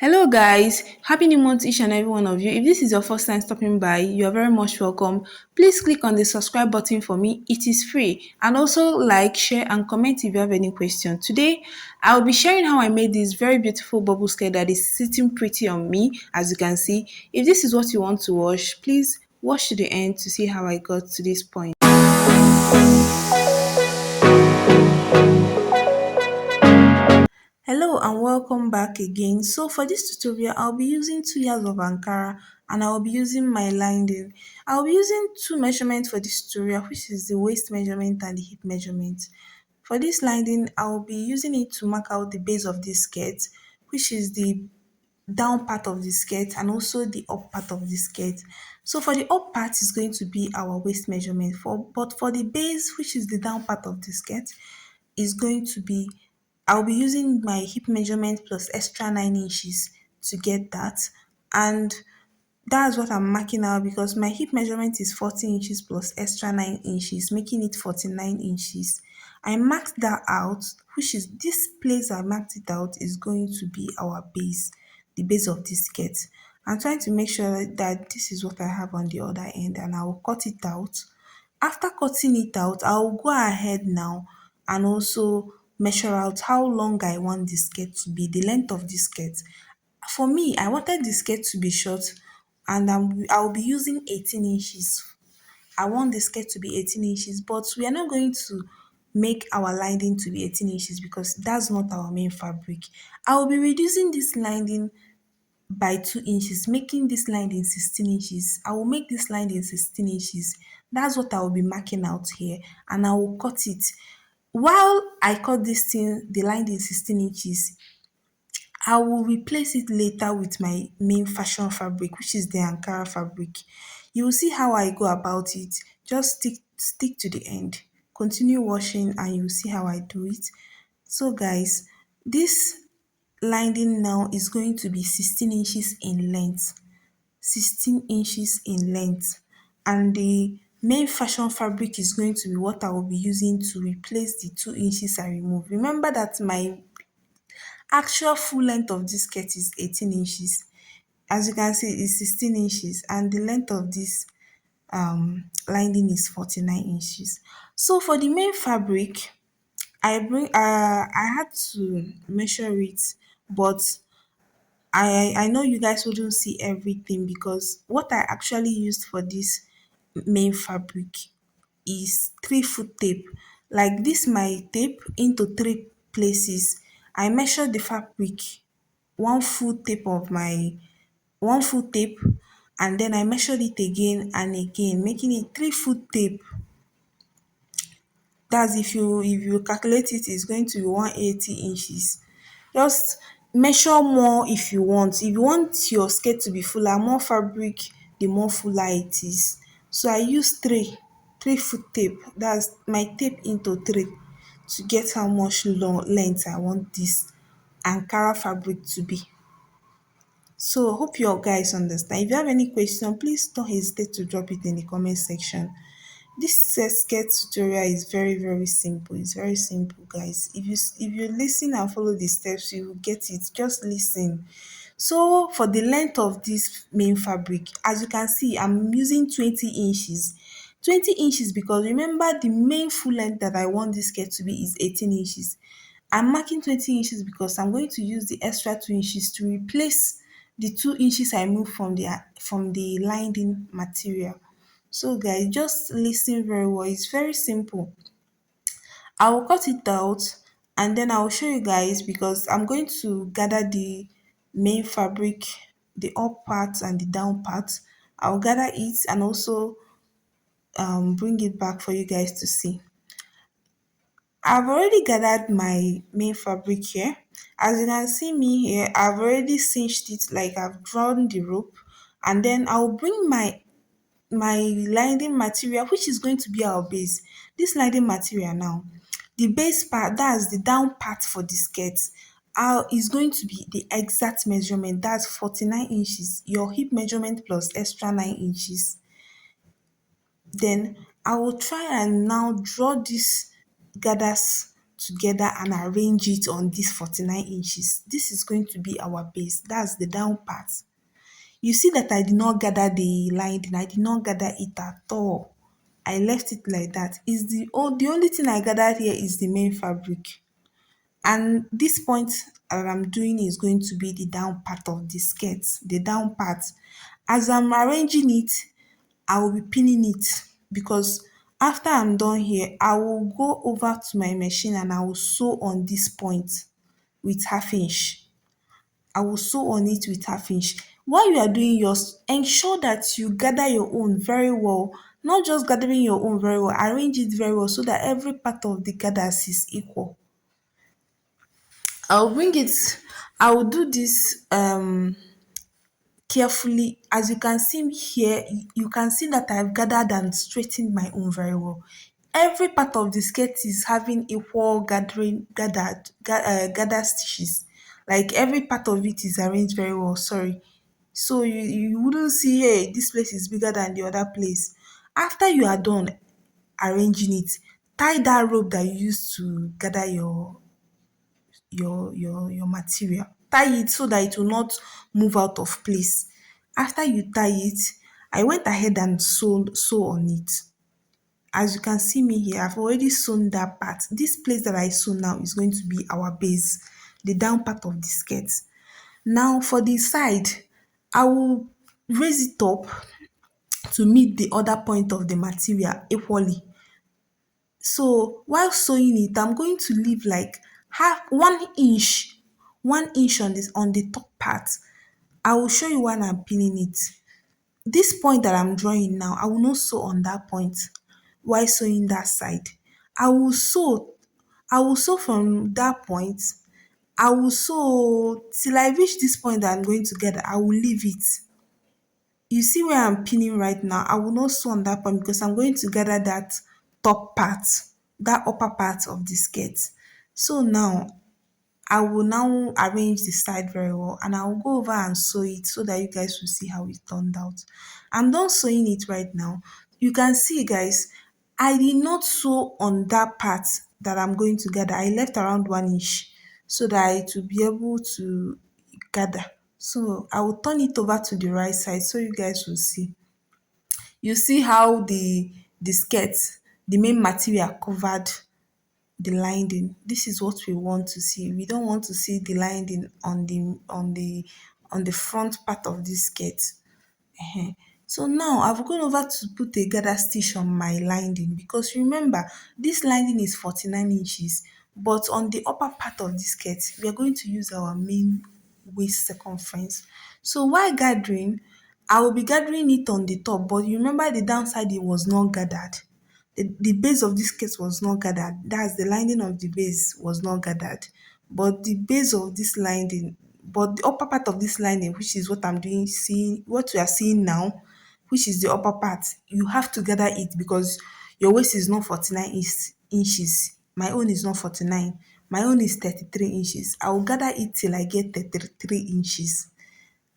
Hello, guys. Happy New Month, to each and every one of you. If this is your first time stopping by, you are very much welcome. Please click on the subscribe button for me. It is free. And also like, share, and comment if you have any question. Today, I will be sharing how I made this very beautiful bubble skirt that is sitting pretty on me, as you can see. If this is what you want to watch, please watch to the end to see how I got to this point. Hello and welcome back again. So for this tutorial, I'll be using 2 yards of Ankara and I'll be using my lining. I'll be using two measurements for this tutorial, which is the waist measurement and the hip measurement. For this lining, I'll be using it to mark out the base of this skirt, which is the down part of the skirt and also the up part of the skirt. So for the up part is going to be our waist measurement but for the base, which is the down part of the skirt, is going to be, I'll be using my hip measurement plus extra 9 inches to get that. And that's what I'm marking out because my hip measurement is 40 inches plus extra 9 inches, making it 49 inches. I marked that out, which is this place I marked it out is going to be our base, the base of this skirt. I'm trying to make sure that this is what I have on the other end and I will cut it out. After cutting it out, I will go ahead now and also measure out how long I want the skirt to be, the length of the skirt. For me, I wanted the skirt to be short and I'll be using 18 inches. I want the skirt to be 18 inches, but we are not going to make our lining to be 18 inches because that's not our main fabric. I will be reducing this lining by 2 inches, making this line in 16 inches. I will make this line in 16 inches. That's what I will be marking out here and I will cut it. While I cut this thing, the line in 16 inches, I will replace it later with my main fashion fabric, which is the Ankara fabric. You will see how I go about it. Just stick to the end. Continue washing and you will see how I do it. So guys, this lining now is going to be 16 inches in length. 16 inches in length. And the main fashion fabric is going to be what I will be using to replace the 2 inches I removed. Remember that my actual full length of this skirt is 18 inches. As you can see, it's 16 inches and the length of this lining is 49 inches. So for the main fabric, I had to measure it, but I know you guys wouldn't see everything because what I actually used for this main fabric is 3 foot tape. Like this my tape into three places. I measured the fabric 1 foot tape of my 1 foot tape and then I measured it again and again, making it 3 foot tape. That's if you calculate it, it's going to be 180 inches. Just measure more if you want. If you want your skirt to be fuller, more fabric, the more fuller it is. So I use 3 foot tape. That's my tape into three to get how much long length I want this Ankara fabric to be. So hope you guys understand. If you have any question, please don't hesitate to drop it in the comment section. This skirt tutorial is very simple. It's very simple, guys. If you listen and follow the steps, you will get it. Just listen. So for the length of this main fabric, as you can see, I'm using 20 inches. 20 inches because remember the main full length that I want this skirt to be is 18 inches. I'm marking 20 inches because I'm going to use the extra 2 inches to replace the 2 inches I moved from the lining material. So guys, just listen very well. It's very simple. I will cut it out and then I will show you guys because I'm going to gather the main fabric, the up part and the down part. I'll gather it and also bring it back for you guys to see. I've already gathered my main fabric here. As you can see me here, I've already cinched it, like I've drawn the rope, and then I'll bring my lining material, which is going to be our base. This lining material now, the base part, that's the down part for the skirt, is going to be the exact measurement. That's 49 inches, your hip measurement plus extra 9 inches. Then I will try and now draw these gathers together and arrange it on this 49 inches. This is going to be our base. That's the down part. You see that I did not gather the lining. I did not gather it at all. I left it like that. Is the only thing I gathered here is the main fabric. And this point that I'm doing is going to be the down part of the skirt, the down part. As I'm arranging it, I will be pinning it, because after I'm done here, I will go over to my machine and I will sew on this point with half inch. I will sew on it with half inch. While you are doing yours, ensure that you gather your own very well. Not just gathering your own very well, arrange it very well so that every part of the gathers is equal. I'll bring it, I will do this carefully. As you can see here, you can see that I've gathered and straightened my own very well. Every part of the skirt is having equal gathered stitches. Like every part of it is arranged very well. Sorry. So you wouldn't see, hey, this place is bigger than the other place. After you are done arranging it, tie that rope that you used to gather your material. Tie it so that it will not move out of place. After you tie it, I went ahead and sew on it. As you can see me here, I've already sewn that part. This place that I sew now is going to be our base, the down part of the skirt. Now for the side, I will raise it up to meet the other point of the material equally. So while sewing it, I'm going to leave like half 1 inch, 1 inch on this on the top part. I will show you when I'm pinning it. This point that I'm drawing now, I will not sew on that point while sewing that side. I will sew, I will sew from that point. I will sew till I reach this point that I'm going to get. I will leave it. You see where I'm pinning right now, I will not sew on that part because I'm going to gather that top part, that upper part of the skirt. So now I will now arrange the side very well and I will go over and sew it so that you guys will see how it turned out. I'm done sewing it right now. You can see, guys, I did not sew on that part that I'm going to gather. I left around 1 inch so that it will be able to gather. So I will turn it over to the right side so you guys will see. You see how the skirt, the main material covered the lining. This is what we want to see. We don't want to see the lining on the front part of this skirt. So now I've gone over to put a gather stitch on my lining, because remember this lining is 49 inches, but on the upper part of the skirt we are going to use our main waist circumference. So while gathering, I will be gathering it on the top, but you remember the downside, it was not gathered. The base of this skirt was not gathered. That's the lining of the base was not gathered. But the base of this lining, but the upper part of this lining, which is what I'm doing, seeing what we are seeing now, which is the upper part, you have to gather it because your waist is not 49 inches. My own is not 49. My own is 33 inches. I will gather it till I get 33 inches.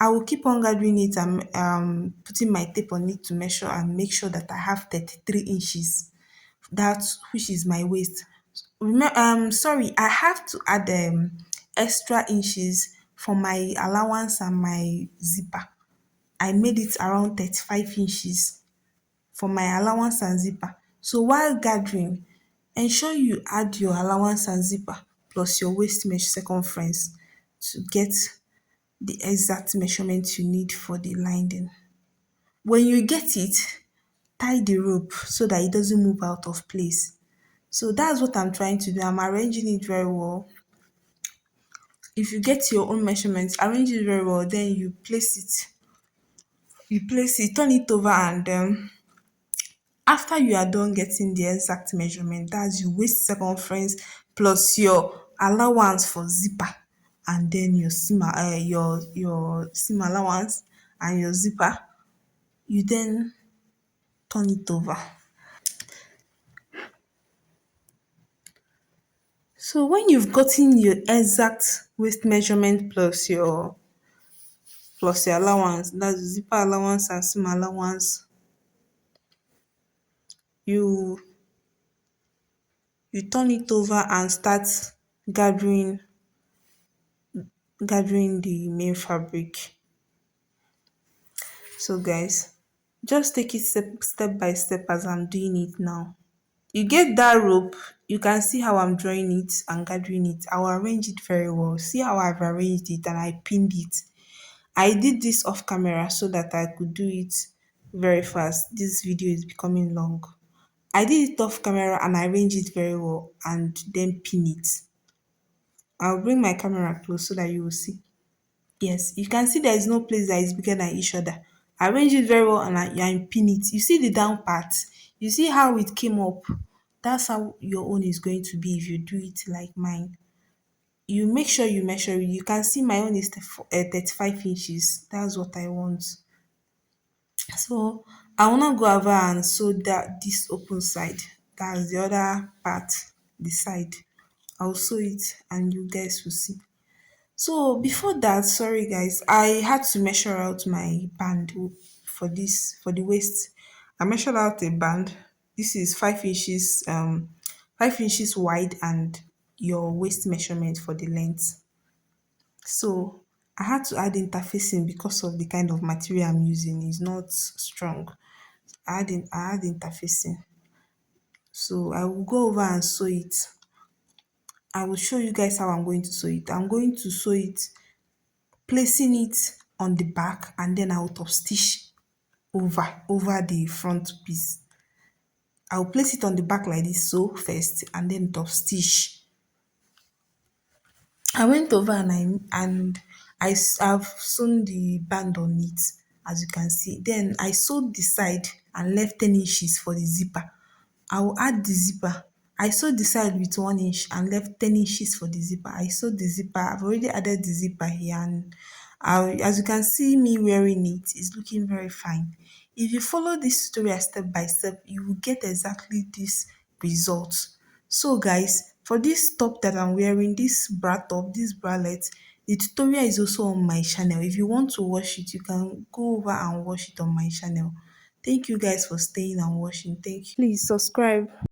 I will keep on gathering it and putting my tape on it to measure and make sure that I have 33 inches. That's which is my waist. Sorry, I have to add extra inches for my allowance and my zipper. I made it around 35 inches for my allowance and zipper. So while gathering, ensure you add your allowance and zipper plus your waist mesh circumference to get the exact measurement you need for the lining. When you get it, tie the rope so that it doesn't move out of place. So that's what I'm trying to do. I'm arranging it very well. If you get your own measurements, arrange it very well, then you place it. You place it, turn it over, and after you are done getting the exact measurement, that's your waist circumference plus your allowance for zipper, and then your seam allowance and your zipper, you then turn it over. So when you've gotten your exact waist measurement plus your allowance, that's zipper allowance and seam allowance, you You turn it over and start gathering gathering the main fabric. So guys, just take it step by step as I'm doing it now. You get that rope, you can see how I'm drawing it and gathering it. I will arrange it very well. See how I've arranged it and I pinned it. I did this off camera so that I could do it very fast. This video is becoming long. I did it off camera and I arranged it very well and then pin it. I'll bring my camera close so that you will see. Yes, you can see there is no place that is bigger than each other. Arrange it very well and I pin it. You see the down part. You see how it came up. That's how your own is going to be if you do it like mine. You make sure you measure it. You can see my own is 35 inches. That's what I want. So I will not go over and sew that this open side. That's the other part, the side. I'll sew it and you guys will see. So before that, sorry guys, I had to measure out my band for this for the waist. I measured out a band. This is 5 inches, 5 inches wide and your waist measurement for the length. So I had to add interfacing because of the kind of material I'm using. It's not strong. I add interfacing. So I will go over and sew it. I will show you guys how I'm going to sew it. I'm going to sew it placing it on the back and then out of stitch over the front piece. I'll place it on the back like this so first and then top stitch. I went over I've sewn the band on it as you can see. Then I sewed the side and left 10 inches for the zipper. I will add the zipper. I sewed the side with 1 inch and left 10 inches for the zipper. I sewed the zipper. I've already added the zipper here and as you can see me wearing it, it's looking very fine. If you follow this tutorial step by step, you will get exactly this result. So guys, for this top that I'm wearing, this bra top, this bralette, the tutorial is also on my channel. If you want to watch it, you can go over and watch it on my channel. Thank you guys for staying and watching. Thank you. Please subscribe.